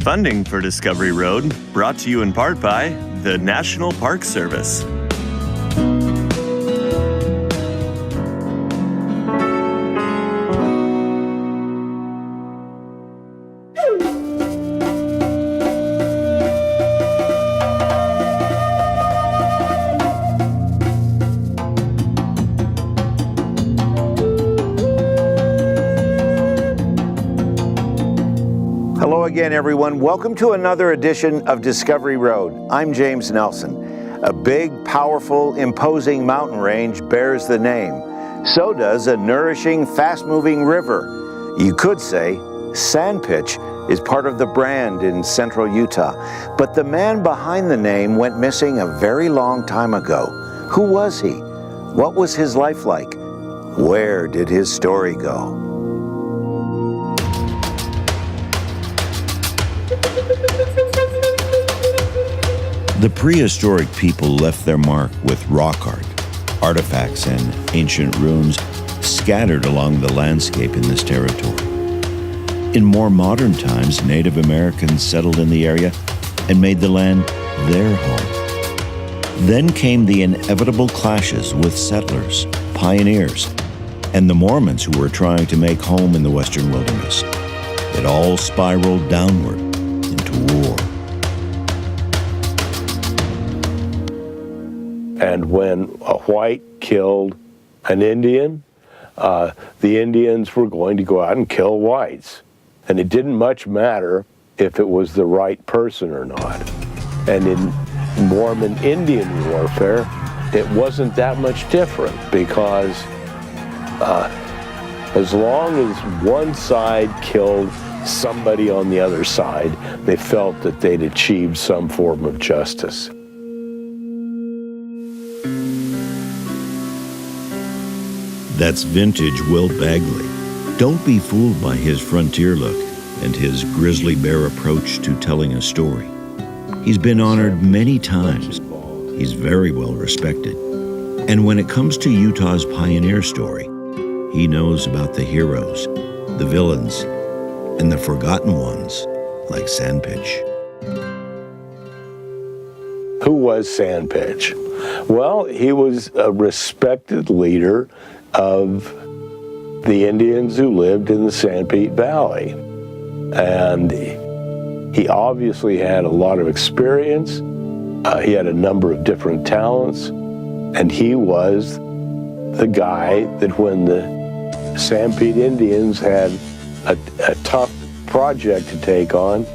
Funding for Discovery Road brought to you in part by the National Park Service. Hello again, everyone. Welcome to another edition of Discovery Road. I'm James Nelson. A big, powerful, imposing mountain range bears the name. So does a nourishing, fast-moving river. You could say Sandpitch is part of the brand in central Utah. But the man behind the name went missing a very long time ago. Who was he? What was his life like? Where did his story go? The prehistoric people left their mark with rock art, artifacts, and ancient ruins scattered along the landscape in this territory. In more modern times, Native Americans settled in the area and made the land their home. Then came the inevitable clashes with settlers, pioneers, and the Mormons who were trying to make home in the western wilderness. It all spiraled downward into war. And when a white killed an Indian, the Indians were going to go out and kill whites. And it didn't much matter if it was the right person or not. And in Mormon Indian warfare, it wasn't that much different, because as long as one side killed somebody on the other side, they felt that they'd achieved some form of justice. That's vintage Will Bagley. Don't be fooled by his frontier look and his grizzly bear approach to telling a story. He's been honored many times. He's very well respected. And when it comes to Utah's pioneer story, he knows about the heroes, the villains, and the forgotten ones, like Sandpitch. Who was Sandpitch? Well, he was a respected leader of the Indians who lived in the Sanpete Valley. And he obviously had a lot of experience. He had a number of different talents. And he was the guy that when the Sanpete Indians had a tough project to take on,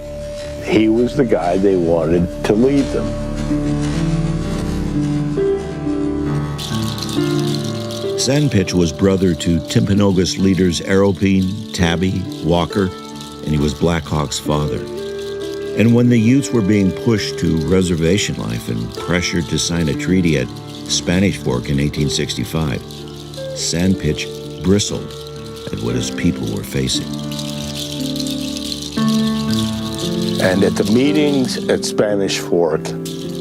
he was the guy they wanted to lead them. Sandpitch was brother to Timpanogos leaders Aropine, Tabby, Walker, and he was Black Hawk's father. And when the Utes were being pushed to reservation life and pressured to sign a treaty at Spanish Fork in 1865, Sandpitch bristled at what his people were facing. And at the meetings at Spanish Fork,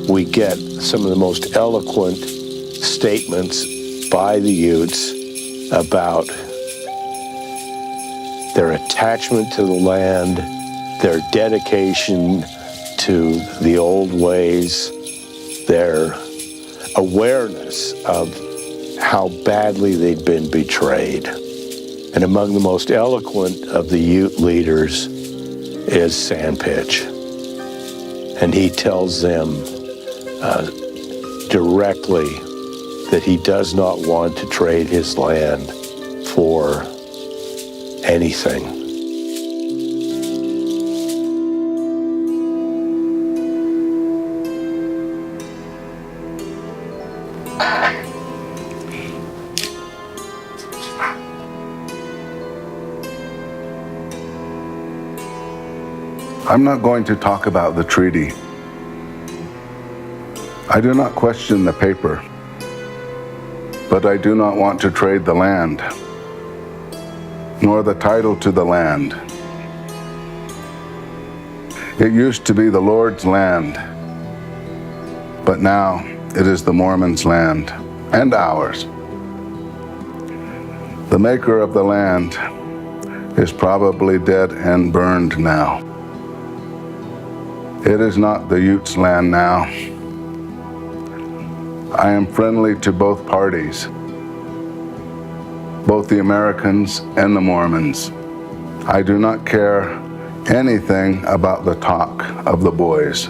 we get some of the most eloquent statements by the Utes about their attachment to the land, their dedication to the old ways, their awareness of how badly they'd been betrayed. And among the most eloquent of the Ute leaders is Sandpitch. And he tells them directly that he does not want to trade his land for anything. I'm not going to talk about the treaty. I do not question the paper, but I do not want to trade the land, nor the title to the land. It used to be the Lord's land, but now it is the Mormons' land and ours. The maker of the land is probably dead and burned now. It is not the Utes' land now. I am friendly to both parties, both the Americans and the Mormons. I do not care anything about the talk of the boys.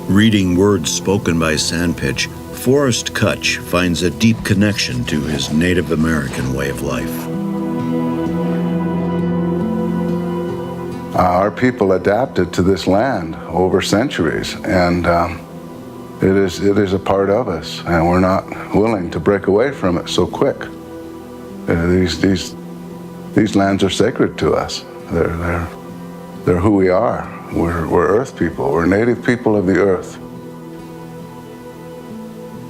Reading words spoken by Sandpitch, Forrest Cuch finds a deep connection to his Native American way of life. Our people adapted to this land over centuries, and it is a part of us, and we're not willing to break away from it so quick. These lands are sacred to us. They're who we are. We're Earth people. We're native people of the earth.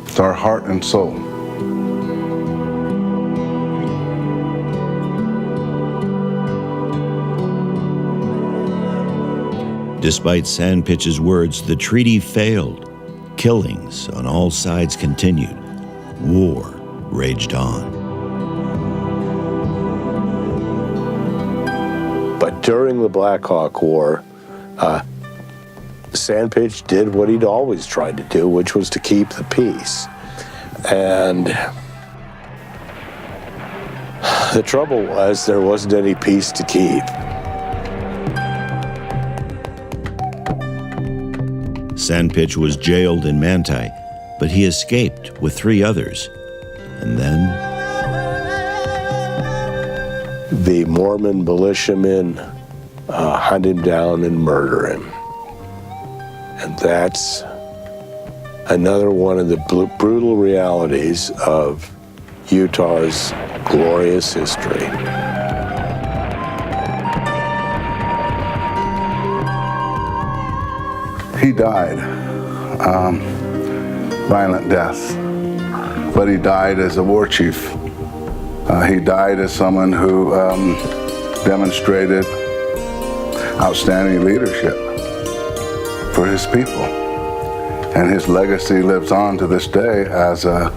It's our heart and soul. Despite Sandpitch's words, the treaty failed. Killings on all sides continued. War raged on. But during the Black Hawk War, Sandpitch did what he'd always tried to do, which was to keep the peace. And the trouble was there wasn't any peace to keep. Sandpitch was jailed in Manti, but he escaped with 3 others. And then the Mormon militiamen hunt him down and murder him. And that's another one of the brutal realities of Utah's glorious history. He died, violent death, but he died as a war chief. He died as someone who demonstrated outstanding leadership for his people. And his legacy lives on to this day as a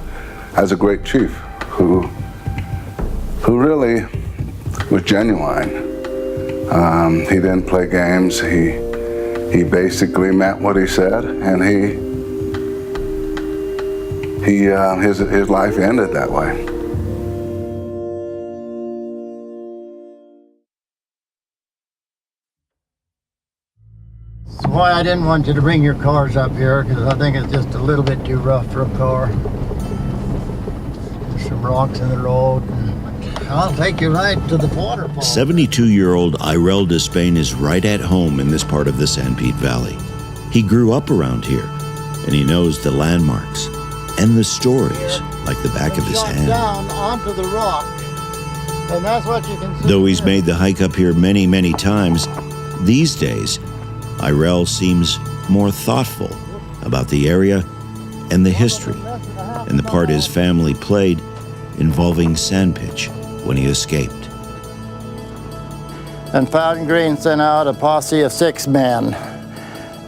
great chief who really was genuine. He didn't play games. He basically meant what he said, and his life ended that way. That's why I didn't want you to bring your cars up here, because I think it's just a little bit too rough for a car. There's some rocks in the road. I'll take you right to the waterfall. 72-year-old Irel Despain is right at home in this part of the Sanpete Valley. He grew up around here, and he knows the landmarks and the stories like the back of his hand. Down onto the rock, and that's what you can see. Though he's made the hike up here many, many times, these days, Irel seems more thoughtful about the area and the history and the part his family played involving Sandpitch when he escaped. And Fountain Green sent out a posse of 6 men,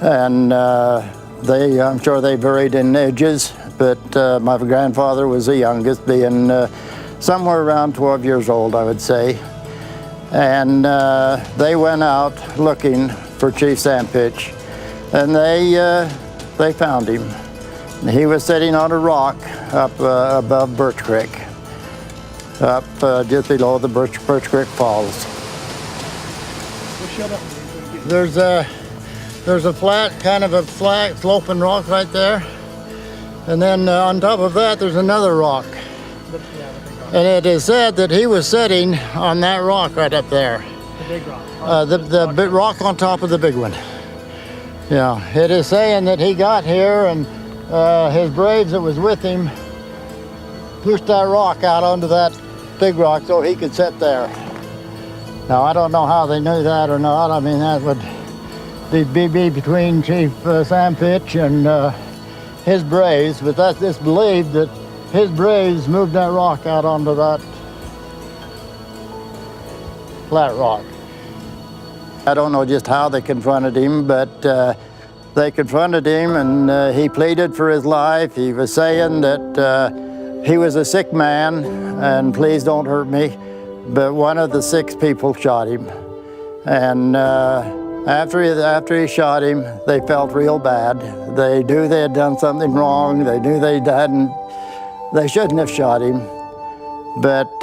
and I'm sure they varied in ages, but my grandfather was the youngest, being somewhere around 12 years old, I would say. And they went out looking for Chief Sandpitch, and they found him. He was sitting on a rock up above Burt Creek, up just below the Burt Creek Falls. There's a flat, kind of a flat sloping rock right there, and then on top of that there's another rock. And it is said that he was sitting on that rock right up there. The big rock. The big rock on top of the big one. Yeah, it is saying that he got here and his braves that was with him pushed that rock out onto that big rock so he could sit there. Now, I don't know how they knew that or not. I mean, that would be between Chief Sandpitch and his braves, but it's believed that his braves moved that rock out onto that flat rock. I don't know just how they confronted him, but they confronted him, and he pleaded for his life. He was saying that he was a sick man, and please don't hurt me. But one of the 6 people shot him. And after he shot him, they felt real bad. They knew they had done something wrong. They knew they shouldn't have shot him. But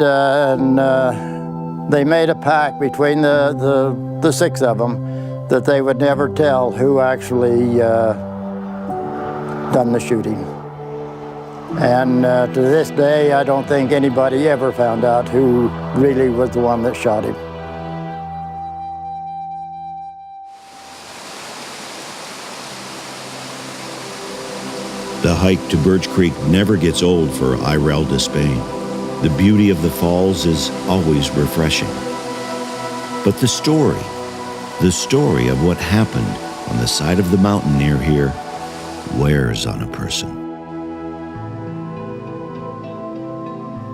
they made a pact between the six of them that they would never tell who actually done the shooting. And to this day, I don't think anybody ever found out who really was the one that shot him. The hike to Birch Creek never gets old for Irel Despain. The beauty of the falls is always refreshing. But the story of what happened on the side of the mountain near here wears on a person.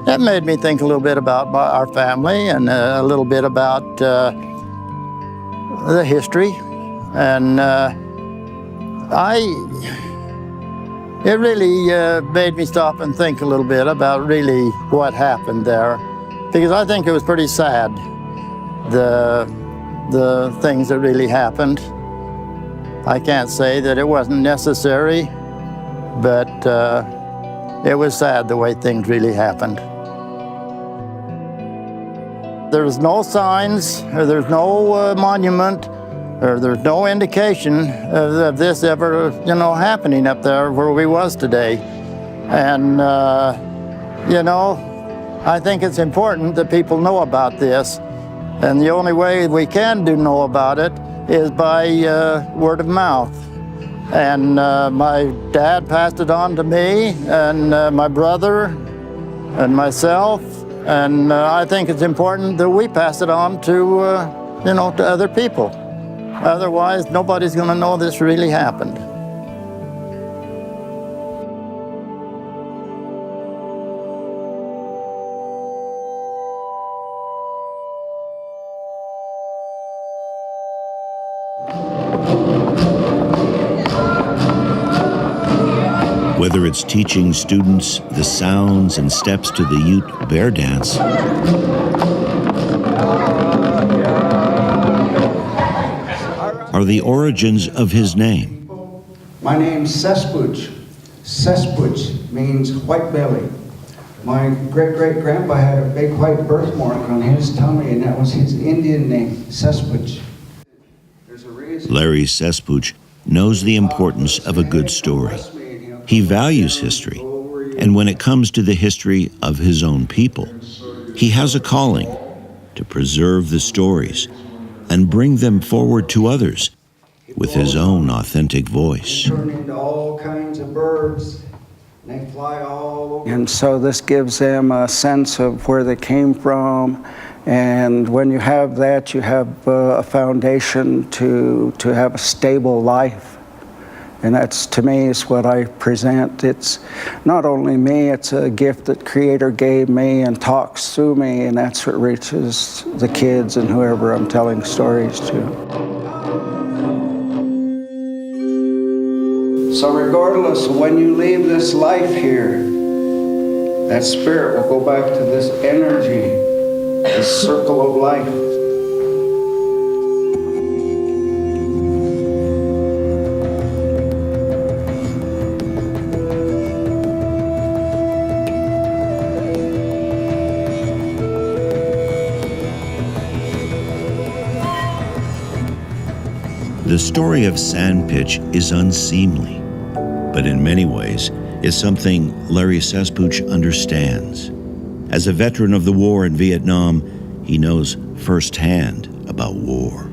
That made me think a little bit about our family and a little bit about the history. And it really made me stop and think a little bit about really what happened there. Because I think it was pretty sad, the things that really happened. I can't say that it wasn't necessary, but it was sad the way things really happened. There's no signs, or there's no monument, or there's no indication of this ever, happening up there where we was today. And, I think it's important that people know about this. And the only way we can know about it is by word of mouth. And my dad passed it on to me, and my brother, and myself. And I think it's important that we pass it on to, to other people. Otherwise, nobody's going to know this really happened. Whether it's teaching students the sounds and steps to the Ute bear dance, or the origins of his name. My name's Cesspooch. Cesspooch means white belly. My great-great-grandpa had a big white birthmark on his tummy, and that was his Indian name, Cesspooch. Larry Cesspooch knows the importance of a good story. He values history, and when it comes to the history of his own people, he has a calling to preserve the stories and bring them forward to others with his own authentic voice. Turn into all kinds of birds, and they fly all over. And so this gives them a sense of where they came from, and when you have that, you have a foundation to have a stable life. And that's, to me, is what I present. It's not only me, it's a gift that Creator gave me and talks through me, and that's what reaches the kids and whoever I'm telling stories to. So regardless of when you leave this life here, that spirit will go back to this energy, this circle of life. The story of Sandpitch is unseemly, but in many ways is something Larry Cesspooch understands. As a veteran of the war in Vietnam, he knows firsthand about war.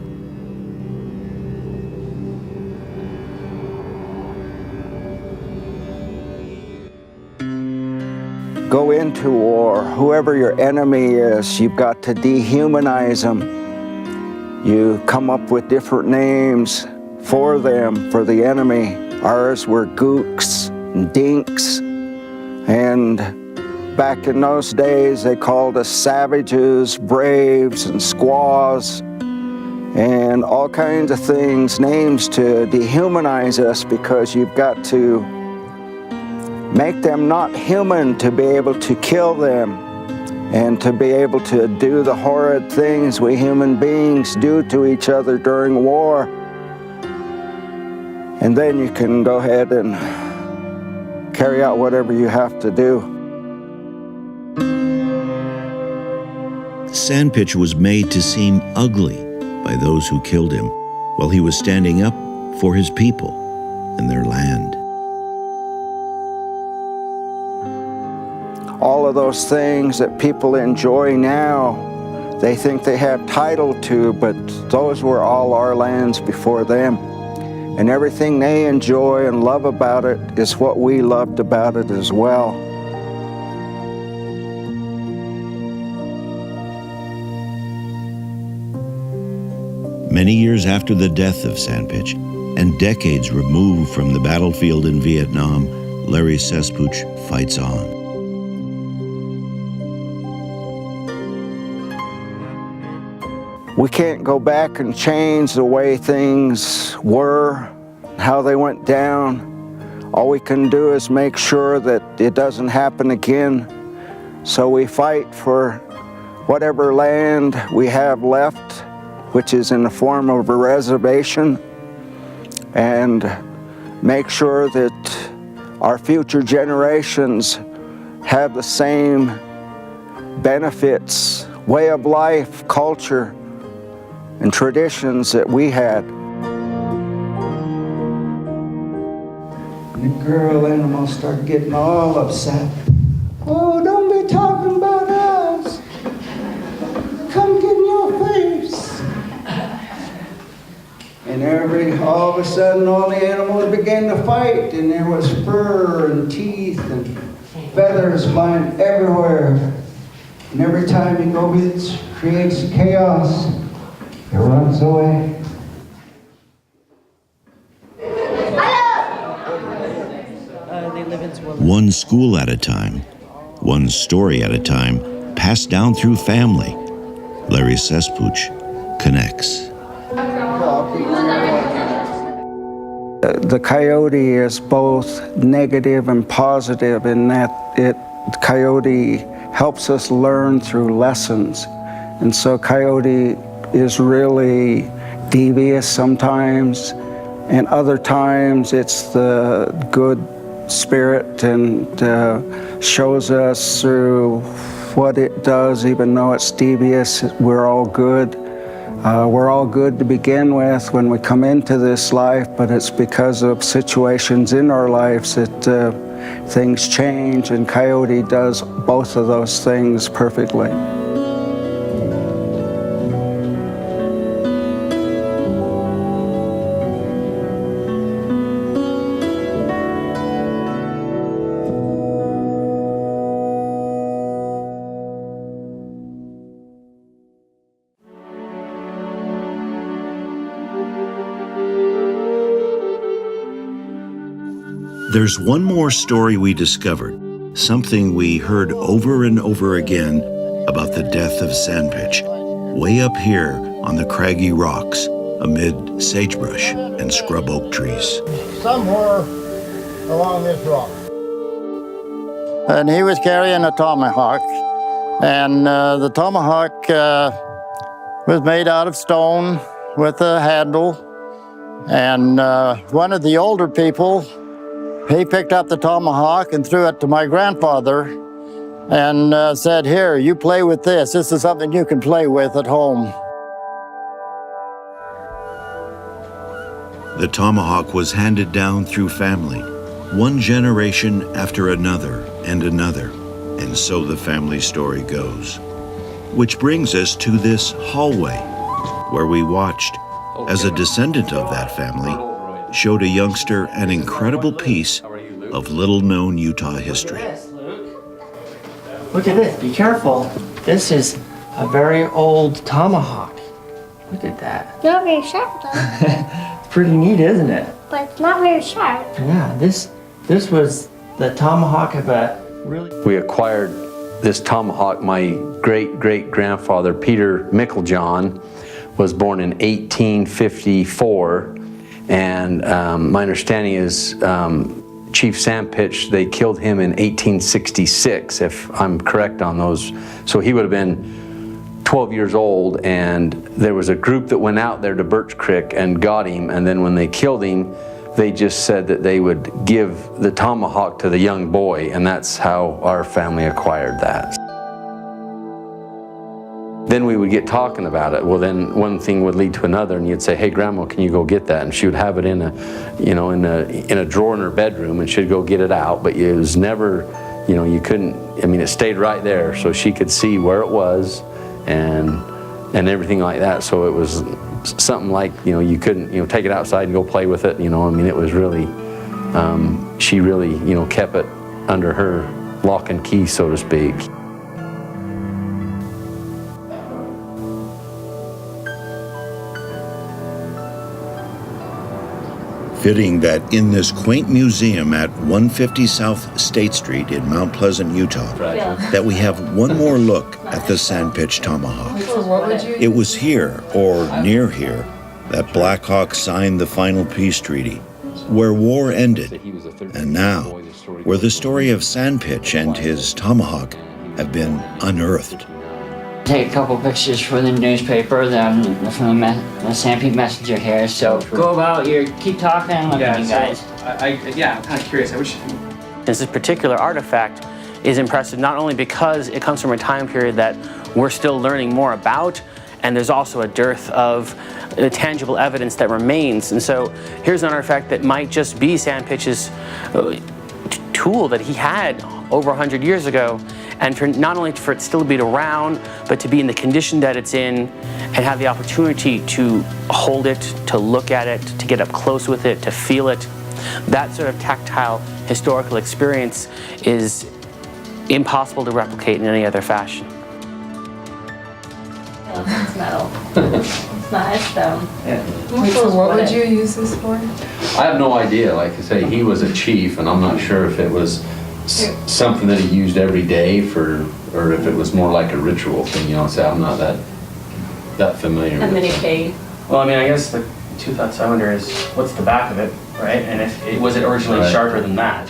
Go into war, whoever your enemy is, you've got to dehumanize them. You come up with different names for them, for the enemy. Ours were gooks and dinks, and back in those days they called us savages, braves, and squaws, and all kinds of things, names to dehumanize us, because you've got to make them not human to be able to kill them. and to be able to do the horrid things we human beings do to each other during war. And then you can go ahead and carry out whatever you have to do. Sandpitch was made to seem ugly by those who killed him while he was standing up for his people and their land. All of those things that people enjoy now, they think they have title to, but those were all our lands before them. And everything they enjoy and love about it is what we loved about it as well. Many years after the death of Sandpitch, and decades removed from the battlefield in Vietnam, Larry Cesspooch fights on. We can't go back and change the way things were, how they went down. All we can do is make sure that it doesn't happen again. So we fight for whatever land we have left, which is in the form of a reservation, and make sure that our future generations have the same benefits, way of life, culture, and traditions that we had. The girl animals start getting all upset. Oh, don't be talking about us. Come get in your face. And all of a sudden, all the animals began to fight, and there was fur and teeth and feathers flying everywhere. And every time you go, it creates chaos. It runs away. One school at a time, one story at a time, passed down through family. Larry Cesspooch connects. The coyote is both negative and positive in that coyote helps us learn through lessons. And so coyote is really devious sometimes, and other times it's the good spirit and shows us through what it does. Even though it's devious, we're all good. We're all good to begin with when we come into this life, but it's because of situations in our lives that things change, and coyote does both of those things perfectly. There's one more story we discovered, something we heard over and over again about the death of Sandpitch, way up here on the craggy rocks amid sagebrush and scrub oak trees. Somewhere along this rock. And he was carrying a tomahawk, and the tomahawk was made out of stone with a handle, and one of the older people, he picked up the tomahawk and threw it to my grandfather and said, "Here, you play with this. This is something you can play with at home." The tomahawk was handed down through family, one generation after another and another, and so the family story goes. Which brings us to this hallway, where we watched as a descendant of that family showed a youngster an incredible piece of little-known Utah history. Look at this, be careful. This is a very old tomahawk. Look at that. Not very sharp though. It's pretty neat, isn't it? But it's not very sharp. Yeah, this was the tomahawk of a really... We acquired this tomahawk. My great-great-grandfather, Peter Micklejohn, was born in 1854. And my understanding is Chief Sandpitch, they killed him in 1866, if I'm correct on those. So he would have been 12 years old, and there was a group that went out there to Birch Creek and got him, and then when they killed him, they just said that they would give the tomahawk to the young boy, and that's how our family acquired that. Then we would get talking about it. Well, then one thing would lead to another, and you'd say, "Hey, Grandma, can you go get that?" And she would have it in a drawer in her bedroom, and she'd go get it out. But it was never, you couldn't. I mean, it stayed right there, so she could see where it was, and everything like that. So it was something like you couldn't take it outside and go play with it. I mean, it was really she really kept it under her lock and key, so to speak. Fitting that in this quaint museum at 150 South State Street in Mount Pleasant, Utah, that we have one more look at the Sandpitch Tomahawk. It was here, or near here, that Black Hawk signed the final peace treaty, where war ended, and now, where the story of Sandpitch and his tomahawk have been unearthed. Take a couple pictures for the newspaper, then from the Sandpitch Messenger here. So go about keep talking and look at you guys. I'm kind of curious. This particular artifact is impressive not only because it comes from a time period that we're still learning more about, and there's also a dearth of tangible evidence that remains. And so here's an artifact that might just be Sandpitch's tool that he had over 100 years ago, and for not only for it still to be around, but to be in the condition that it's in and have the opportunity to hold it, to look at it, to get up close with it, to feel it. That sort of tactile historical experience is impossible to replicate in any other fashion. It's metal. It's not stone. Yeah. So what would you use this for? I have no idea. Like I say, he was a chief, and I'm not sure if it was something that he used every day or if it was more like a ritual thing. So I'm not that familiar. And then he paid. Well, I mean, I guess the two thoughts I wonder is what's the back of it, right? And if was it originally sharper than that?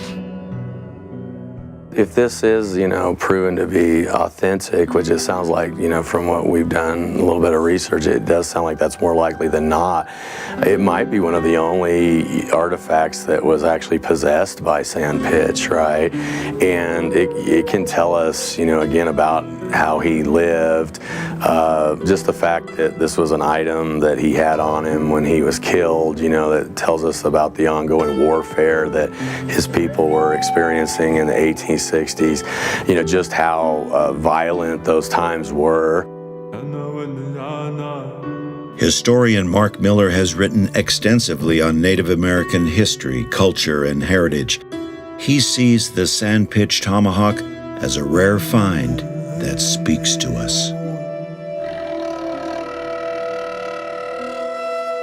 If this is, proven to be authentic, which it sounds like, from what we've done, a little bit of research, it does sound like that's more likely than not. It might be one of the only artifacts that was actually possessed by Sandpitch, right? And it can tell us, again, about how he lived, just the fact that this was an item that he had on him when he was killed, that tells us about the ongoing warfare that his people were experiencing in the 1860s, just how violent those times were. Historian Mark Miller has written extensively on Native American history, culture, and heritage. He sees the Sandpitch Tomahawk as a rare find that speaks to us.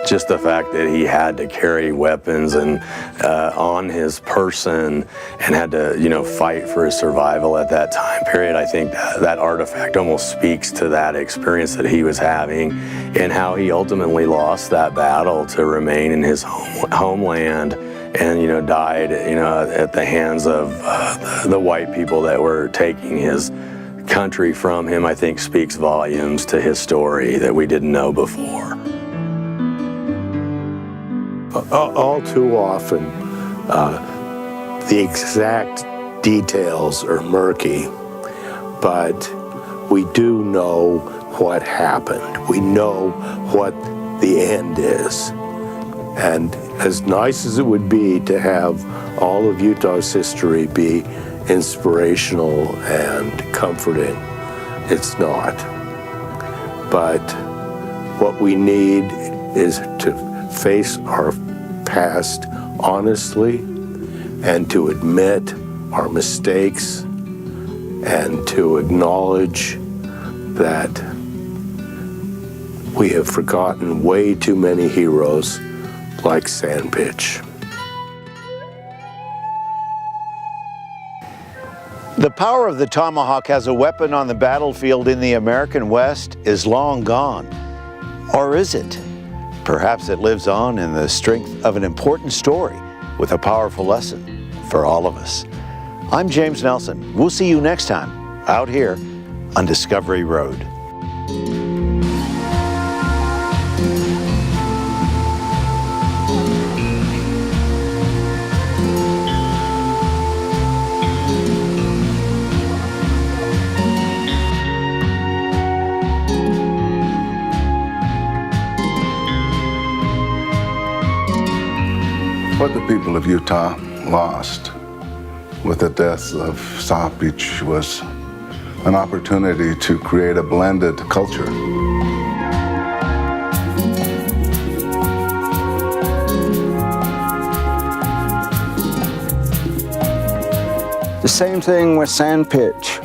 Just the fact that he had to carry weapons and on his person and had to, fight for his survival at that time period, I think that artifact almost speaks to that experience that he was having and how he ultimately lost that battle to remain in his homeland and, died, at the hands of the white people that were taking his country from him. I think speaks volumes to his story that we didn't know before. All too often, the exact details are murky, but we do know what happened. We know what the end is. And as nice as it would be to have all of Utah's history be inspirational and comforting, it's not. But what we need is to face our past honestly and to admit our mistakes and to acknowledge that we have forgotten way too many heroes like Sandpitch. The power of the tomahawk as a weapon on the battlefield in the American West is long gone. Or is it? Perhaps it lives on in the strength of an important story with a powerful lesson for all of us. I'm James Nelson. We'll see you next time out here on Discovery Road. What the people of Utah lost with the death of Cesspooch was an opportunity to create a blended culture. The same thing with Sandpitch.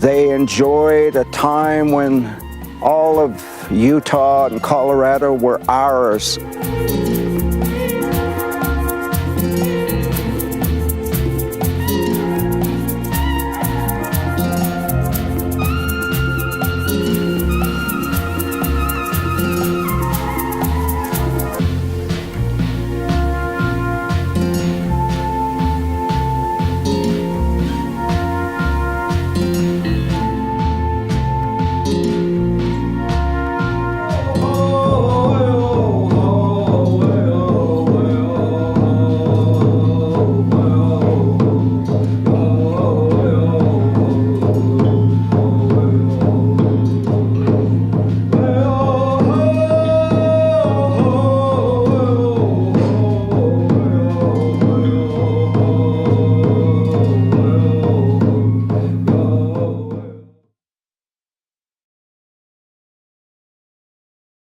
They enjoyed a time when all of Utah and Colorado were ours.